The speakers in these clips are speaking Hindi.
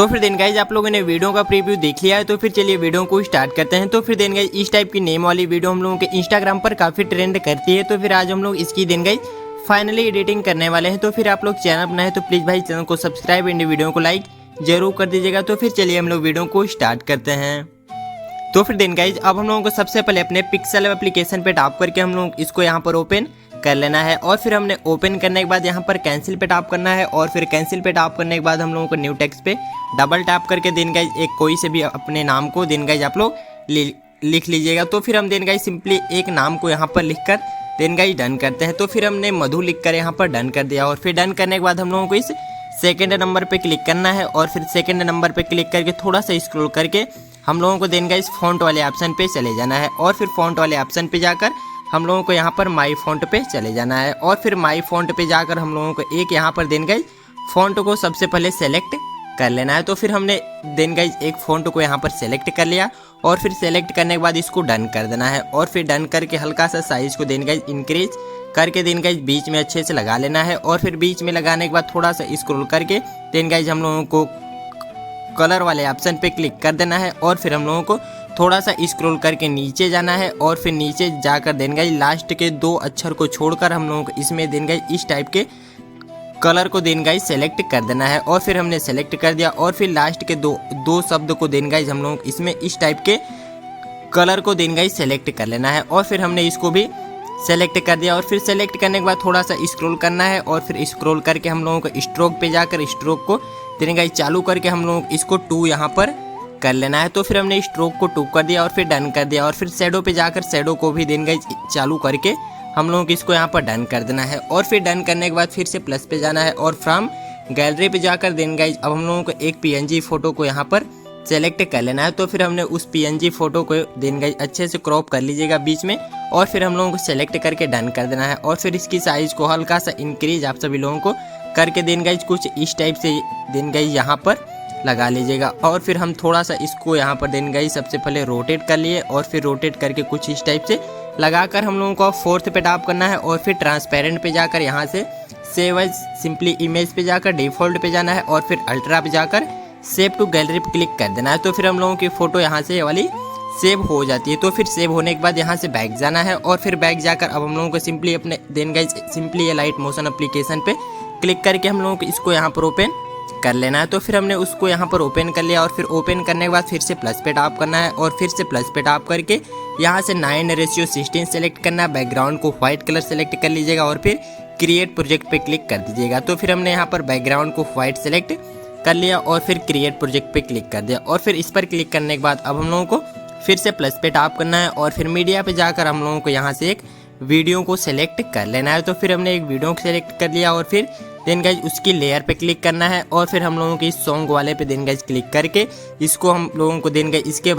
तो फिर देन गाइज आप लोगों ने वीडियो का प्रीव्यू देख लिया है, तो फिर चलिए वीडियो को स्टार्ट करते हैं। तो फिर देन गाइज इस टाइप की नेम वाली वीडियो हम लोगों के इंस्टाग्राम पर काफ़ी ट्रेंड करती है। तो फिर आज हम लोग इसकी देन गाइज फाइनली एडिटिंग करने वाले हैं। तो फिर आप लोग चैनल बनाए तो प्लीज़ भाई चैनल को सब्सक्राइब एंड वीडियो को लाइक जरूर कर दीजिएगा। तो फिर चलिए हम लोग वीडियो को स्टार्ट करते हैं। तो फिर देन गाइज अब हम लोगों को सबसे पहले अपने पिक्सेल एप्लीकेशन पे टैप करके हम लोग इसको यहाँ पर ओपन कर लेना है, और फिर हमने ओपन करने के बाद यहाँ पर कैंसिल पे टैप करना है, और फिर कैंसिल पे टैप करने के बाद हम लोगों को न्यू टेक्स्ट पे डबल टैप करके देन गाइज एक कोई से भी अपने नाम को देन गाइज आप लोग लिख लीजिएगा। तो फिर हम देन गाइज सिंपली एक नाम को यहाँ पर लिखकर देन गाइज डन करते हैं। तो फिर हमने मधु लिखकर यहाँ पर डन कर दिया, और फिर डन करने के बाद हम लोगों को इस सेकेंड नंबर पे क्लिक करना है, और फिर सेकेंड नंबर पे क्लिक करके थोड़ा सा स्क्रॉल करके हम लोगों को देन गाइज फॉन्ट वाले ऑप्शन पे चले जाना है, और फिर फॉन्ट वाले ऑप्शन पे जाकर हम लोगों को यहाँ पर माई फॉन्ट पे चले जाना है, और फिर माई फॉन्ट पे जाकर हम लोगों को एक यहाँ पर देन गाइज फॉन्ट को सबसे पहले सेलेक्ट कर लेना है। तो फिर हमने देन गाइज एक फॉन्ट को यहाँ पर सेलेक्ट कर लिया, और फिर सेलेक्ट करने के बाद इसको डन कर देना है, और फिर डन करके हल्का सा साइज को देन गाइज इंक्रीज करके देन गाइज बीच में अच्छे से लगा लेना है, और फिर बीच में लगाने के बाद थोड़ा सा स्क्रॉल करके देन गाइज हम लोगों को कलर वाले ऑप्शन पे क्लिक कर देना है, और फिर हम लोगों को थोड़ा सा स्क्रॉल करके नीचे जाना है, और फिर नीचे जाकर देन गाइज लास्ट के दो अक्षर को छोड़कर हम लोगों को इसमें देन गाइज इस टाइप के कलर को देन गाइज सेलेक्ट कर देना है, और फिर हमने सेलेक्ट कर दिया, और फिर लास्ट के दो शब्द को देन गाइज हम लोग इसमें इस टाइप के कलर को देन गाइज सेलेक्ट कर लेना है, और फिर हमने इसको भी सेलेक्ट कर दिया, और फिर सेलेक्ट करने के बाद थोड़ा सा स्क्रॉल करना है, और फिर स्क्रॉल करके हम लोगों को स्ट्रोक पे जाकर स्ट्रोक को देन गाइज चालू करके हम लोग इसको 2 यहाँ पर कर लेना है। तो फिर हमने स्ट्रोक को 2 कर दिया, और फिर डन कर दिया, और फिर शैडो पे जाकर शैडो को भी देन गाइज चालू करके हम लोगों को इसको यहाँ पर डन कर देना है, और फिर डन करने के बाद फिर से प्लस पे जाना है, और फ्रॉम गैलरी पे जाकर देन गाइज अब हम लोगों को एक पीएनजी फोटो को यहाँ पर सेलेक्ट कर लेना है। तो फिर हमने उस पीएनजी फोटो को देन गाइज अच्छे से क्रॉप कर लीजिएगा बीच में, और फिर हम लोगों को सेलेक्ट करके डन कर देना है, और फिर इसकी साइज को हल्का सा इंक्रीज आप सभी लोगों को करके देन गाइज कुछ इस टाइप से देन गाइज यहाँ पर लगा लीजिएगा, और फिर हम थोड़ा सा इसको यहाँ पर देन गाइज सबसे पहले रोटेट कर लिए, और फिर रोटेट करके कुछ इस टाइप से लगाकर हम लोगों को 4th पे टैप करना है, और फिर ट्रांसपेरेंट पे जाकर यहाँ से सेव एज सिंपली इमेज पे जाकर डिफ़ॉल्ट पे जाना है, और फिर अल्ट्रा पे जाकर सेव टू गैलरी पे क्लिक कर देना है। तो फिर हम लोगों की फ़ोटो यहाँ से वाली सेव हो जाती है। तो फिर सेव होने के बाद यहाँ से बैक जाना है, और फिर बैक जाकर अब हम लोगों को सिंपली अपने देन गाइज सिंपली ये लाइट मोशन एप्लीकेशन पे क्लिक करके हम लोगों को इसको यहाँ पर ओपन कर लेना है। तो फिर हमने उसको यहाँ पर ओपन कर लिया, और फिर ओपन करने के बाद फिर से प्लस पे टैप करना है, और फिर से प्लस पे टैप करके यहाँ से 9:16 सेलेक्ट करना है, बैकग्राउंड को व्हाइट कलर सेलेक्ट कर लीजिएगा, और फिर क्रिएट प्रोजेक्ट पे क्लिक कर दीजिएगा। तो फिर हमने यहाँ पर बैकग्राउंड को व्हाइट सेलेक्ट कर लिया, और फिर क्रिएट प्रोजेक्ट पे क्लिक कर दिया, और फिर इस पर क्लिक करने के बाद अब हम लोगों को फिर से प्लस पे टैप करना है, और फिर मीडिया पे जाकर हम लोगों को यहाँ से एक वीडियो को सिलेक्ट कर लेना है। तो फिर हमने एक वीडियो को सिलेक्ट कर लिया, और फिर देन गाइज उसकी लेयर पे क्लिक करना है, और फिर हम लोगों को इस सॉन्ग वाले पे देन गाइज क्लिक करके इसको हम लोगों को देन गाइज इसके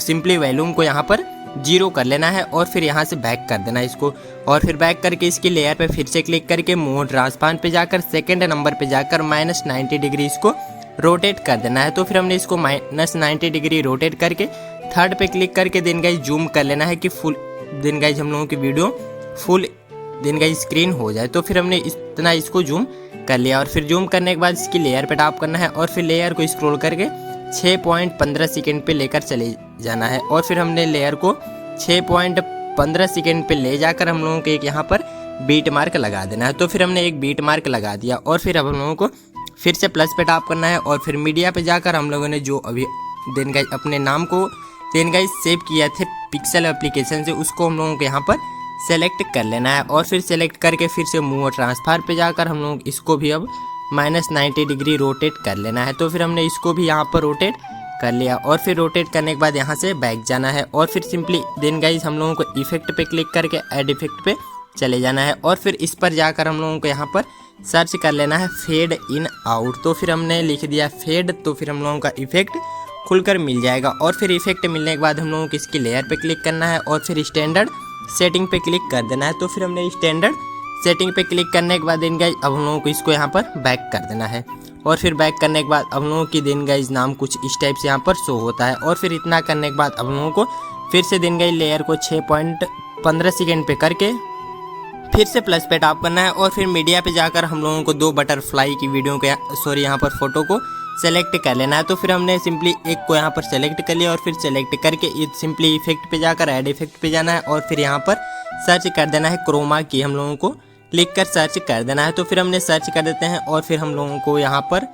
सिंपली वॉल्यूम को यहाँ पर 0 कर लेना है, और फिर यहाँ से बैक कर देना है इसको, और फिर बैक करके इसकी लेयर पे फिर से क्लिक करके मूव ट्रांसफॉर्म पे जाकर सेकेंड नंबर पे जाकर -90 डिग्री इसको रोटेट कर देना है। तो फिर हमने इसको -90 डिग्री रोटेट करके 3rd पे क्लिक करके देन गाइज जूम कर लेना है कि फुल देन गाइज हम लोगों की video full then guys screen हो जाए। तो फिर हमने इतना इसको जूम कर लिया, और फिर जूम करने के बाद इसकी लेयर पे टैप करना है, और फिर लेयर को स्क्रॉल करके 6.15 सेकेंड पे लेकर चले जाना है, और फिर हमने लेयर को 6.15 सेकेंड पे ले जाकर हम लोगों को एक यहाँ पर बीट मार्क लगा देना है। तो फिर हमने एक बीट मार्क लगा दिया, और फिर अब हम लोगों को फिर से प्लस पे टैप करना है, और फिर मीडिया पे जाकर हम लोगों ने जो अभी देन गाइज अपने नाम को देन गाइज सेव किया थे पिक्सेल एप्लीकेशन से, उसको हम लोगों को यहाँ पर सेलेक्ट कर लेना है, और फिर सेलेक्ट करके फिर से मूव ट्रांसफर पे जाकर हम लोग इसको भी अब -90 डिग्री रोटेट कर लेना है। तो फिर हमने इसको भी यहाँ पर रोटेट कर लिया, और फिर रोटेट करने के बाद यहाँ से बैक जाना है, और फिर सिंपली देन गाइज हम लोगों को इफेक्ट पे क्लिक करके ऐड इफेक्ट पे चले जाना है, और फिर इस पर जाकर हम लोगों को यहाँ पर सर्च कर लेना है फेड इन आउट। तो फिर हमने लिख दिया फेड, तो फिर हम लोगों का इफेक्ट खुलकर मिल जाएगा, और फिर इफेक्ट मिलने के बाद हम लोगों को इसकी लेयर पे क्लिक करना है, और फिर स्टैंडर्ड सेटिंग पे क्लिक कर देना है। तो फिर हमने स्टैंडर्ड सेटिंग पे क्लिक करने के बाद देन गाइज अब हम लोगों को इसको यहाँ पर बैक कर देना है, और फिर बैक करने के बाद अब हम लोगों की देन गाइज नाम कुछ इस टाइप से यहाँ पर शो होता है, और फिर इतना करने के बाद अब हम लोगों को फिर से देन गाइज लेयर को 6.15 सेकेंड पे करके फिर से प्लस पे टैप करना है और फिर मीडिया पे जाकर हम लोगों को 2 बटरफ्लाई की वीडियो के यहाँ पर फोटो को सेलेक्ट कर लेना है। तो फिर हमने सिंपली एक को यहाँ पर सेलेक्ट कर लिया और फिर सेलेक्ट करके सिंपली इफेक्ट पे जाकर ऐड इफेक्ट पे जाना है और फिर यहाँ पर सर्च कर देना है क्रोमा की, हम लोगों को लिख कर सर्च कर देना है। तो फिर हमने सर्च कर देते हैं और फिर हम लोगों को यहाँ पर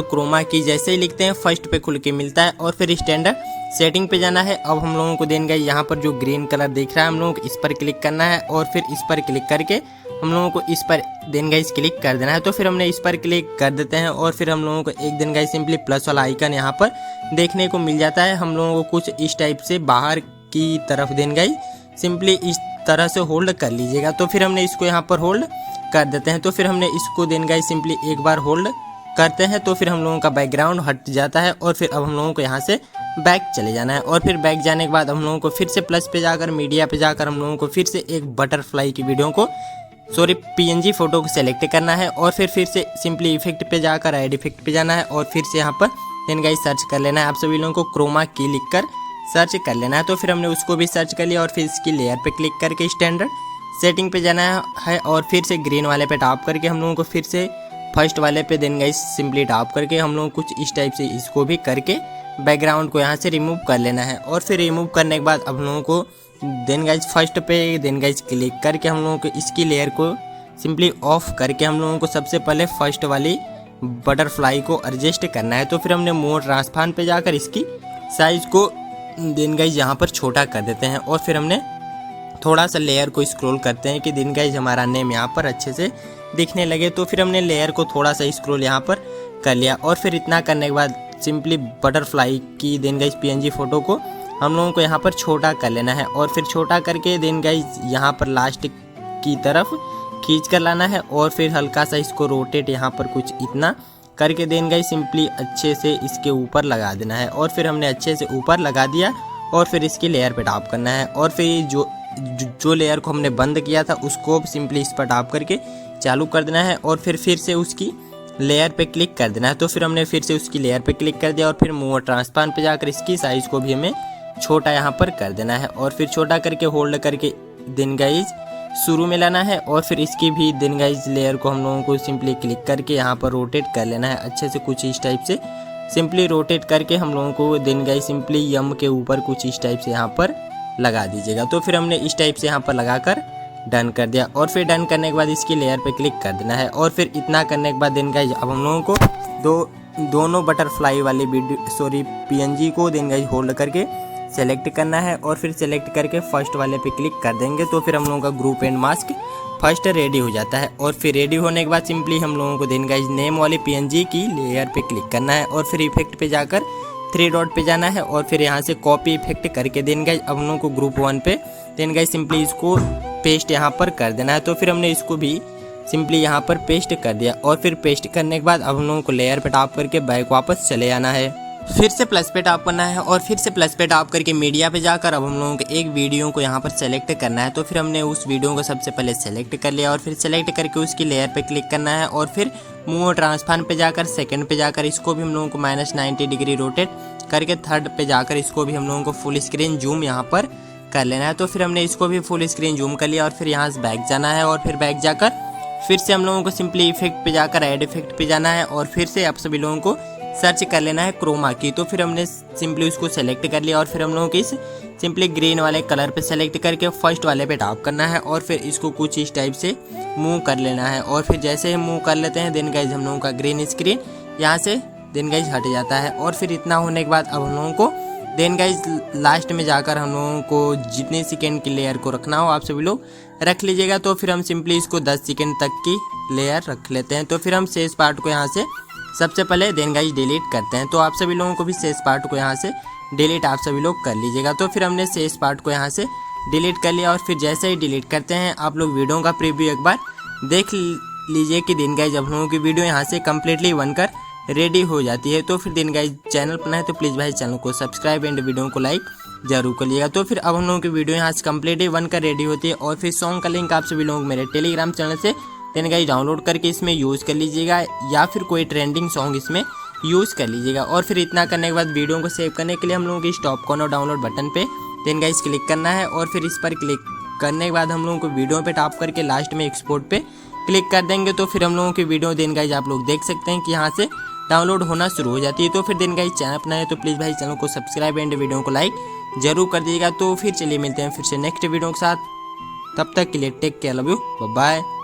क्रोमा की जैसे ही लिखते हैं फर्स्ट पे खुल के मिलता है और फिर स्टैंडर्ड सेटिंग पे जाना है। अब हम लोगों को देंगे यहाँ पर जो ग्रीन कलर दिख रहा है हम लोगों को इस पर क्लिक करना है और फिर इस पर क्लिक करके हम लोगों को इस पर देंगे क्लिक कर देना है। तो फिर हमने इस पर क्लिक कर देते हैं और फिर हम लोगों को एक दिन सिंपली प्लस वाला आइकन यहाँ पर देखने को मिल जाता है। हम लोगों को कुछ इस टाइप से बाहर की तरफ देंगे सिंपली इस तरह से होल्ड कर लीजिएगा। तो फिर हमने इसको यहाँ पर होल्ड कर देते हैं। तो फिर हमने इसको देंगे सिंपली एक बार होल्ड करते हैं तो फिर हम लोगों का बैकग्राउंड हट जाता है और फिर अब हम लोगों को यहाँ से बैक चले जाना है और फिर बैक जाने के बाद हम लोगों को फिर से प्लस पे जाकर मीडिया पे जाकर हम लोगों को फिर से एक बटरफ्लाई की वीडियो को PNG फोटो को सेलेक्ट करना है और फिर से सिंपली इफेक्ट पे जाकर ऐड इफेक्ट पे जाना है और फिर से यहाँ पर देन गाइस सर्च कर लेना है। आप सभी लोगों को क्रोमा की लिख कर सर्च कर लेना है। तो फिर हमने उसको भी सर्च कर लिया और फिर इसकी लेयर पे क्लिक करके स्टैंडर्ड सेटिंग पे जाना है और फिर से ग्रीन वाले पे टैप करके हम लोगों को फिर से फर्स्ट वाले पे देन गाइस सिंपली टैप करके हम लोग कुछ इस टाइप से इसको भी करके बैकग्राउंड को यहाँ से रिमूव कर लेना है। और फिर रिमूव करने के बाद अब लोगों को देन गाइस फर्स्ट पे देन गाइस क्लिक करके हम लोगों को इसकी लेयर को सिंपली ऑफ करके हम लोगों को सबसे पहले फर्स्ट वाली बटरफ्लाई को एडजस्ट करना है। तो फिर हमने मोड ट्रांसफॉर्म पे जाकर इसकी साइज को देन गाइस यहाँ पर छोटा कर देते हैं और फिर हमने थोड़ा सा लेयर को स्क्रॉल करते हैं कि देन गाइस हमारा नेम यहाँ पर अच्छे से दिखने लगे। तो फिर हमने लेयर को थोड़ा सा स्क्रॉल यहाँ पर कर लिया और फिर इतना करने के बाद सिंपली बटरफ्लाई की देन गाइस PNG फोटो को हम लोगों को यहाँ पर छोटा कर लेना है और फिर छोटा करके देन गाइस यहाँ पर लास्ट की तरफ खींच कर लाना है और फिर हल्का सा इसको रोटेट यहाँ पर कुछ इतना करके देन गाइस सिंपली अच्छे से इसके ऊपर लगा देना है। और फिर हमने अच्छे से ऊपर लगा दिया और फिर इसकी लेयर पे टैप करना है और फिर जो लेयर को हमने बंद किया था उसको सिंपली इस पर टैप करके चालू कर देना है और फिर से उसकी लेयर पे क्लिक कर देना है। तो फिर हमने फिर से उसकी लेयर पे क्लिक कर दिया और फिर मूव ट्रांसफॉर्म पे जाकर इसकी साइज़ को भी हमें छोटा यहाँ पर कर देना है और फिर छोटा करके होल्ड करके देन गाइस शुरू में लाना है और फिर इसकी भी देन गाइस लेयर को हम लोगों को सिंपली क्लिक करके यहाँ पर रोटेट कर लेना है अच्छे से कुछ इस टाइप से सिंपली रोटेट करके हम लोगों को देन गाइस सिंपली यम के ऊपर कुछ इस टाइप से यहाँ पर लगा दीजिएगा। तो फिर हमने इस टाइप से यहाँ पर लगाकर डन कर दिया और फिर डन करने के बाद इसकी लेयर पे क्लिक कर देना है और फिर इतना करने के बाद देन गाइस अब हम लोगों को दोनों बटरफ्लाई वाली PNG को देन गाइस होल्ड करके सेलेक्ट करना है और फिर सेलेक्ट करके फर्स्ट वाले पे क्लिक कर देंगे। तो फिर हम लोगों का group and mask first ready हो जाता है और फिर रेडी होने के बाद सिंपली हम लोगों को देन गाइस नेम वाली PNG की लेयर पे क्लिक करना है और फिर इफेक्ट पे जाकर 3 डॉट पे जाना है और फिर यहाँ से कॉपी इफेक्ट करके देन गाइस अब हम लोगों को ग्रुप 1 पे देन गाइस सिंपली इसको पेस्ट यहाँ पर कर देना है। तो फिर हमने इसको भी सिंपली यहाँ पर पेस्ट कर दिया और फिर पेस्ट करने के बाद अब हम लोगों को लेयर पे टैप करके बैक वापस चले आना है, फिर से प्लस पे टैप करना है और फिर से प्लस पे टैप करके मीडिया पे जाकर अब हम लोगों को एक वीडियो को यहाँ पर सेलेक्ट करना है। तो फिर हमने उस वीडियो को सबसे पहले सेलेक्ट कर लिया और फिर सेलेक्ट करके उसकी लेयर पे क्लिक करना है और फिर मूव ट्रांसफॉर्म पे जाकर सेकंड पे जाकर इसको भी हम लोगों को -90 डिग्री रोटेट करके थर्ड पे जाकर इसको भी हम लोगों को फुल स्क्रीन जूम यहाँ पर कर लेना है। तो फिर हमने इसको भी फुल स्क्रीन जूम कर लिया और फिर यहाँ से बैक जाना है और फिर बैक जाकर फिर से हम लोगों को सिंपली इफेक्ट पे जाकर ऐड इफेक्ट पे जाना है और फिर से आप सभी लोगों को सर्च कर लेना है क्रोमा की। तो फिर हमने सिंपली उसको सेलेक्ट कर लिया और फिर हम लोगों को इस सिंपली ग्रीन वाले कलर पे सेलेक्ट करके फर्स्ट वाले पे टैप करना है और फिर इसको कुछ इस टाइप से मूव कर लेना है और फिर जैसे ही मूव कर लेते हैं देन गाइस हम लोगों का ग्रीन स्क्रीन यहाँ से देन गाइस हट जाता है। और फिर इतना होने के बाद अब हम लोगों को देन गाइस लास्ट में जाकर हम लोगों को जितने सेकेंड की लेयर को रखना हो आप सभी लोग रख लीजिएगा। तो फिर हम सिंपली इसको 10 सेकेंड तक की लेयर रख लेते हैं। तो फिर हम शेष पार्ट को यहाँ से सबसे पहले देन गाइस डिलीट करते हैं। तो आप सभी लोगों को भी शेष पार्ट को यहाँ से डिलीट आप सभी लोग कर लीजिएगा। तो फिर हमने शेष पार्ट को यहाँ से डिलीट कर लिया और फिर जैसे ही डिलीट करते हैं आप लोग वीडियो का प्रीव्यू एक बार देख लीजिए कि देन गाइस आप लोगों की वीडियो यहाँ से कम्प्लीटली बनकर रेडी हो जाती है। तो फिर देन गाइस चैनल पर नए तो प्लीज़ भाई चैनल को सब्सक्राइब एंड वीडियो को लाइक जरूर करिएगा। तो फिर अब हम लोगों की वीडियो यहाँ से कम्प्लीटली बनकर रेडी होती है और फिर सॉन्ग का लिंक आप सभी लोग मेरे टेलीग्राम चैनल से देन गाइस डाउनलोड करके इसमें यूज़ कर लीजिएगा या फिर कोई ट्रेंडिंग सॉन्ग इसमें यूज़ कर लीजिएगा। और फिर इतना करने के बाद वीडियो को सेव करने के लिए हम लोगों की स्टॉप कॉर्नर डाउनलोड बटन पे देन गाइस क्लिक करना है और फिर इस पर क्लिक करने के बाद हम लोगों को वीडियो पे टैप करके लास्ट में एक्सपोर्ट पे क्लिक कर देंगे। तो फिर हम लोगों की वीडियो देन गाइस आप लोग देख सकते हैं कि यहाँ से डाउनलोड होना शुरू हो जाती है। तो फिर देन गाइस चैनल अपना है तो प्लीज़ भाई चैनल को सब्सक्राइब एंड वीडियो को लाइक जरूर कर दीजिएगा। तो फिर चलिए मिलते हैं फिर से नेक्स्ट वीडियो के साथ, तब तक के लिए take care, love you, bye bye.